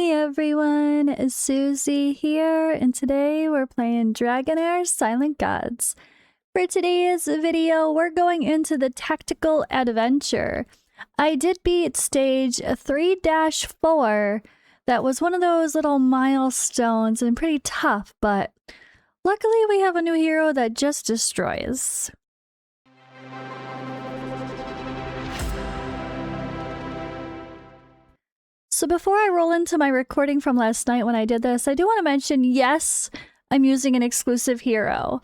Hey everyone, it's Suzi here, and today we're playing Dragonheir Silent Gods. For today's video, we're going into the tactical adventure. I did beat stage 3-4. That was one of those little milestones and pretty tough, but luckily we have a new hero that just destroys. So before I roll into my recording from last night when I did this, I do want to mention, yes, I'm using an exclusive hero.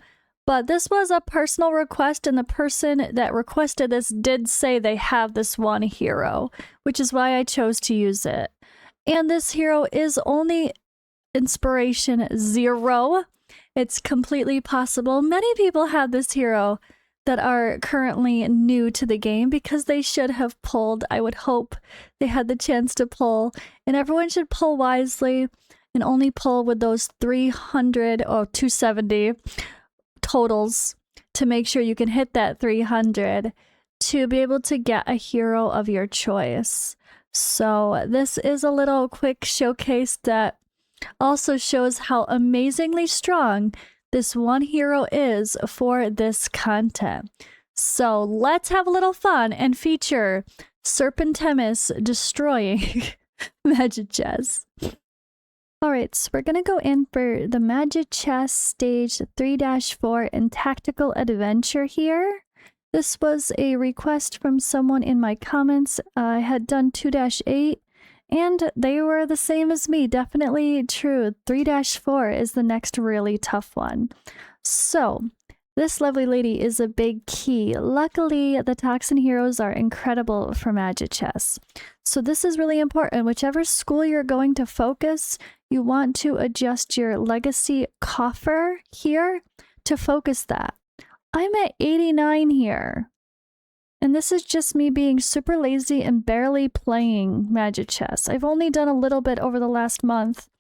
But this was a personal request, and the person that requested this did say they have this one hero, which is why I chose to use it. And this hero is only inspiration 0. It's completely possible many people have this hero that are currently new to the game because they should have pulled. I would hope they had the chance to pull, and everyone should pull wisely and only pull with those 300 or 270 totals to make sure you can hit that 300 to be able to get a hero of your choice. So this is a little quick showcase that also shows how amazingly strong this one hero is for this content. So let's have a little fun and feature Serpentemis destroying Magichess. Alright, so we're gonna go in for the Magichess stage 3-4 and tactical adventure here. This was a request from someone in my comments. I had done 2-8 and they were the same as me. Definitely true. 3-4 is the next really tough one. So this lovely lady is a big key. Luckily, the Toxin heroes are incredible for Magichess. So this is really important. Whichever school you're going to focus, you want to adjust your legacy coffer here to focus that. I'm at 89 here. And this is just me being super lazy and barely playing Magichess. I've only done a little bit over the last month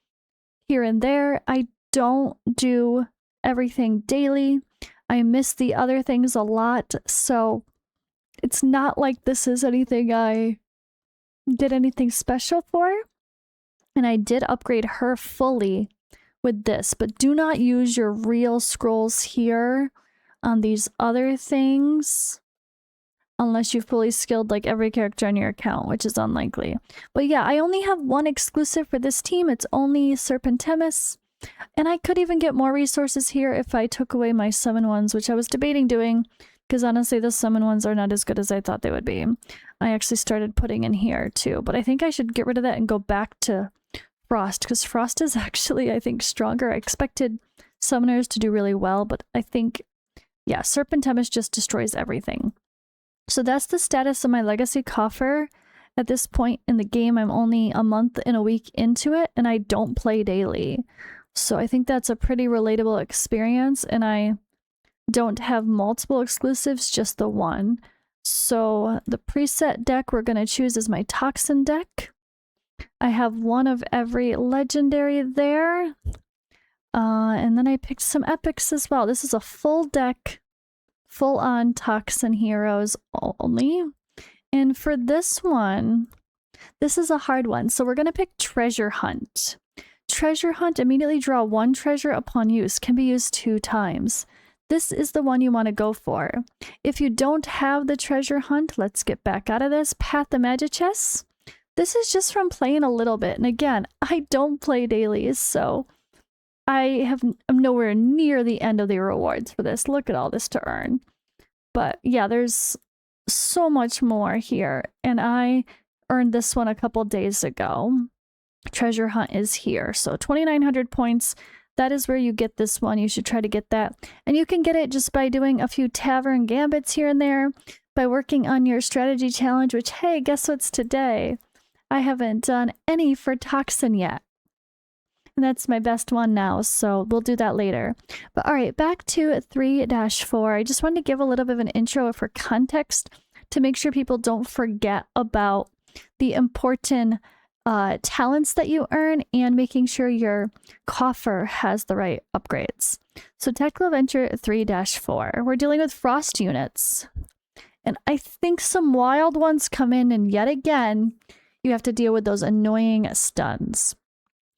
here and there. I don't do everything daily. I miss the other things a lot, so it's not like this is anything I did anything special for. And I did upgrade her fully with this, but do not use your real scrolls here on these other things unless you've fully skilled like every character on your account, which is unlikely. But yeah, I only have one exclusive for this team. It's only Serpentemis. And I could even get more resources here if I took away my summon ones, which I was debating doing, because honestly the summon ones are not as good as I thought they would be. I actually started putting in here too, but I think I should get rid of that and go back to Frost, because Frost is actually, I think, stronger. I expected summoners to do really well, but I think, yeah, Serpentemis just destroys everything. So that's the status of my legacy coffer. At this point in the game, I'm only a month and a week into it, and I don't play daily. So I think that's a pretty relatable experience, and I don't have multiple exclusives, just the one. So the preset deck we're going to choose is my Toxin deck. I have one of every legendary there. And then I picked some epics as well. This is a full deck, full-on Toxin heroes only. And for this one, this is a hard one. So we're going to pick Treasure Hunt. Treasure Hunt, immediately draw 1 treasure upon use, can be used 2 times. This is the one you want to go for. If you don't have the Treasure Hunt, let's get back out of this. Path the Magichess. This is just from playing a little bit. And again, I don't play daily, so I'm nowhere near the end of the rewards for this. Look at all this to earn. But yeah, there's so much more here. And I earned this one a couple days ago. Treasure Hunt is here. So 2,900 points. That is where you get this one. You should try to get that. And you can get it just by doing a few tavern gambits here and there, by working on your strategy challenge, which, hey, guess what's today? I haven't done any for Toxin yet. And that's my best one now, so we'll do that later. But all right, back to 3-4. I just wanted to give a little bit of an intro for context to make sure people don't forget about the important talents that you earn and making sure your coffer has the right upgrades. So Tactical Adventure 3-4. We're dealing with Frost units. And I think some wild ones come in, and yet again, you have to deal with those annoying stuns.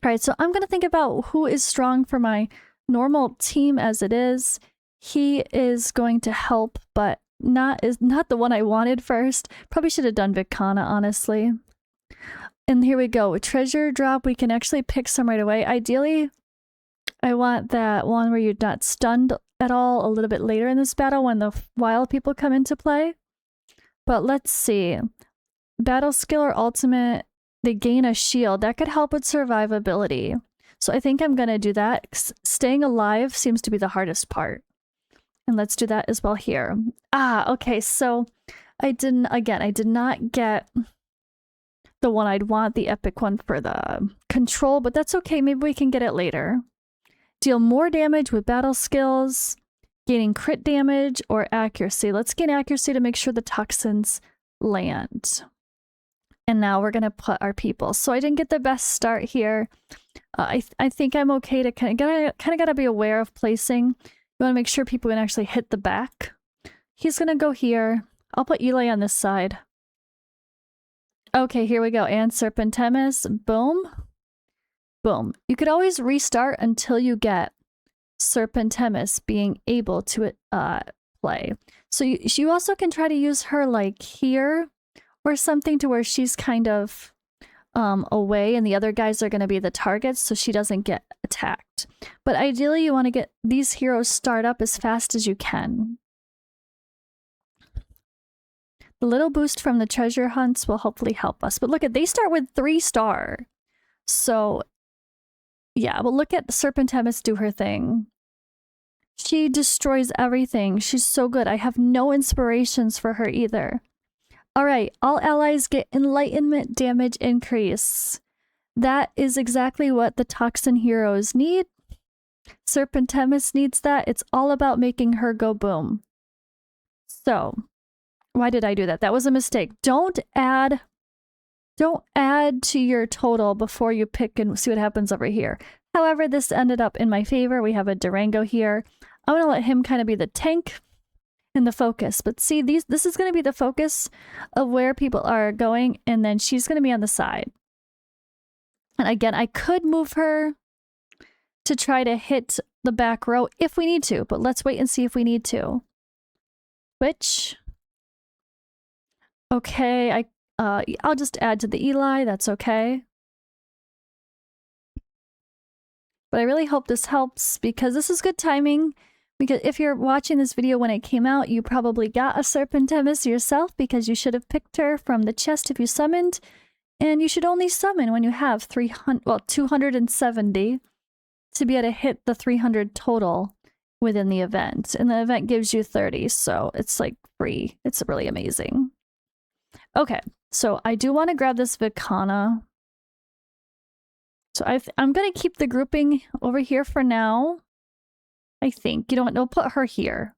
All right, so I'm going to think about who is strong for my normal team as it is. He is going to help, but not the one I wanted first. Probably should have done Vicana, honestly. And here we go. With treasure drop, we can actually pick some right away. Ideally, I want that one where you're not stunned at all a little bit later in this battle when the wild people come into play. But let's see. Battle skill or ultimate, they gain a shield. That could help with survivability. So I think I'm going to do that. Staying alive seems to be the hardest part. And let's do that as well here. Ah, okay. So I did not get the one I'd want, the epic one for the control, but that's okay. Maybe we can get it later. Deal more damage with battle skills, gaining crit damage or accuracy. Let's gain accuracy to make sure the toxins land. And now we're going to put our people. So I didn't get the best start here. I think I'm okay to kind of got to be aware of placing. You want to make sure people can actually hit the back. He's going to go here. I'll put Eli on this side. Okay, here we go. And Serpentemis. Boom. Boom. You could always restart until you get Serpentemis being able to play. So you also can try to use her like here or something to where she's kind of away and the other guys are going to be the targets so she doesn't get attacked. But ideally you want to get these heroes start up as fast as you can. The little boost from the treasure hunts will hopefully help us. But look at, they start with 3-star. So yeah, but look at Serpentemis do her thing. She destroys everything. She's so good. I have no inspirations for her either. All right, all allies get enlightenment damage increase. That is exactly what the Toxin heroes need. Serpentemis needs that. It's all about making her go boom. So, why did I do that? That was a mistake. Don't add to your total before you pick and see what happens over here. However, this ended up in my favor. We have a Durango here. I'm going to let him kind of be the tank and the focus. But see, this is going to be the focus of where people are going, and then she's going to be on the side. And again, I could move her to try to hit the back row if we need to, but let's wait and see if we need to. Which, okay, I'll just add to the Eli, that's okay. But I really hope this helps because this is good timing. Because if you're watching this video when it came out, you probably got a Serpentemis yourself because you should have picked her from the chest if you summoned. And you should only summon when you have 270 to be able to hit the 300 total within the event. And the event gives you 30, so it's like free. It's really amazing. Okay, so I do want to grab this Vicana. So I'm going to keep the grouping over here for now. I think. You know what? No, put her here.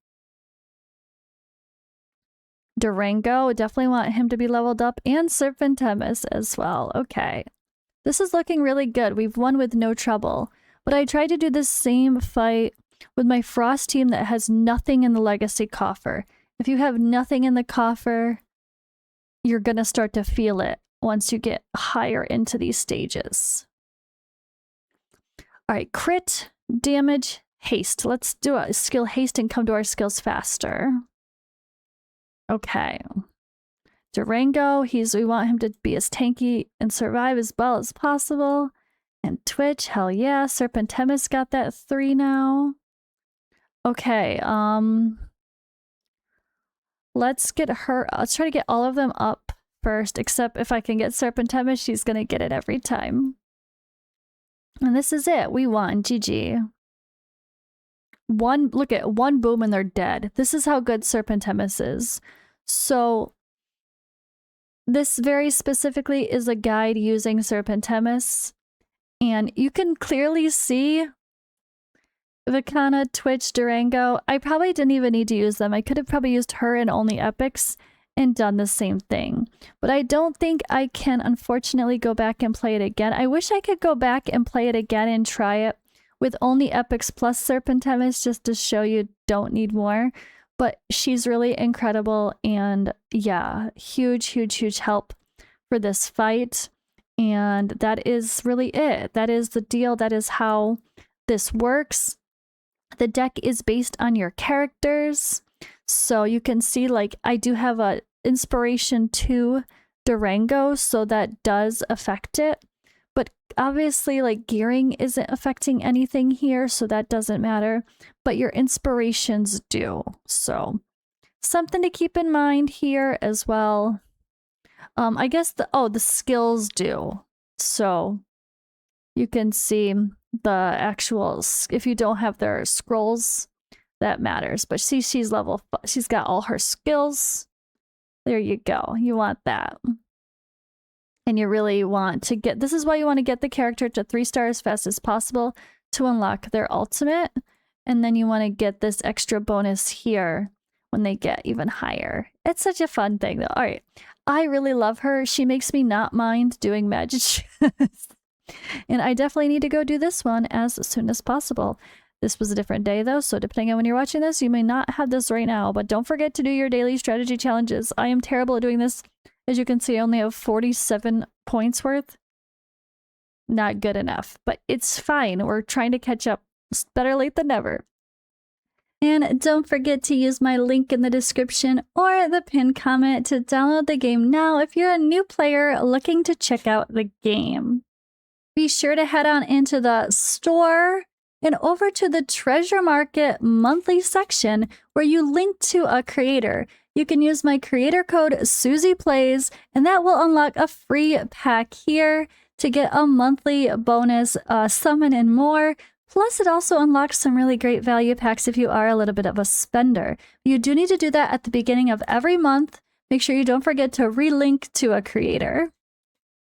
Durango. Definitely want him to be leveled up. And Serpentemis as well. Okay. This is looking really good. We've won with no trouble. But I tried to do the same fight with my Frost team that has nothing in the Legacy coffer. If you have nothing in the coffer, you're going to start to feel it once you get higher into these stages. All right. Crit, damage, haste. Let's do a skill haste and come to our skills faster. Okay. Durango, we want him to be as tanky and survive as well as possible. And Twitch, hell yeah. Serpentemis got that 3 now. Okay, let's get her. Let's try to get all of them up first, except if I can get Serpentemis, she's gonna get it every time. And this is it. We won. GG. Look at one boom and they're dead. This is how good Serpentemis is. So this very specifically is a guide using Serpentemis. And you can clearly see Vicana, Twitch, Durango. I probably didn't even need to use them. I could have probably used her in only epics and done the same thing. But I don't think I can unfortunately go back and play it again. I wish I could go back and play it again and try it with only epics plus Serpentemis just to show you don't need more. But she's really incredible and yeah, huge, huge, huge help for this fight. And that is really it. That is the deal. That is how this works. The deck is based on your characters. So you can see, like, I do have a inspiration to Durango, so that does affect it. But obviously, like, gearing isn't affecting anything here, so that doesn't matter. But your inspirations do. So something to keep in mind here as well. I guess the skills do. So you can see the actual, if you don't have their scrolls, that matters. But see, she's she's got all her skills. There you go. You want that. And you really want to get, this is why you want to get the character to 3 stars as fast as possible to unlock their ultimate. And then you want to get this extra bonus here when they get even higher. It's such a fun thing though. All right. I really love her. She makes me not mind doing Magichess. And I definitely need to go do this one as soon as possible. This was a different day though, so depending on when you're watching this, you may not have this right now, but don't forget to do your daily strategy challenges. I am terrible at doing this. As you can see, I only have 47 points worth. Not good enough, but it's fine. We're trying to catch up. It's better late than never. And don't forget to use my link in the description or the pinned comment to download the game now if you're a new player looking to check out the game. Be sure to head on into the store and over to the Treasure Market monthly section where you link to a creator. You can use my creator code suziplays and that will unlock a free pack here to get a monthly bonus, summon and more. Plus, it also unlocks some really great value packs if you are a little bit of a spender. You do need to do that at the beginning of every month. Make sure you don't forget to relink to a creator.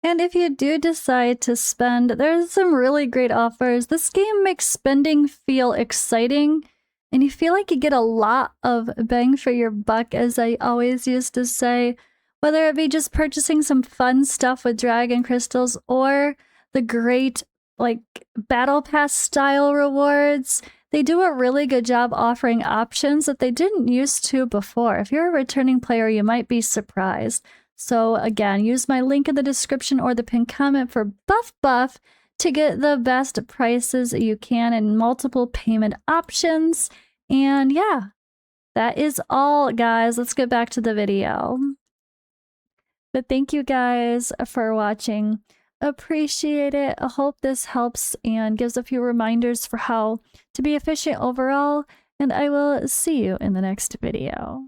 And if you do decide to spend, there's some really great offers. This game makes spending feel exciting, and you feel like you get a lot of bang for your buck, as I always used to say, whether it be just purchasing some fun stuff with dragon crystals or the great like battle pass style rewards. They do a really good job offering options that they didn't used to before. If you're a returning player, you might be surprised. So again, use my link in the description or the pinned comment for Buff to get the best prices you can and multiple payment options. And yeah, that is all, guys. Let's get back to the video. But thank you guys for watching. Appreciate it. I hope this helps and gives a few reminders for how to be efficient overall. And I will see you in the next video.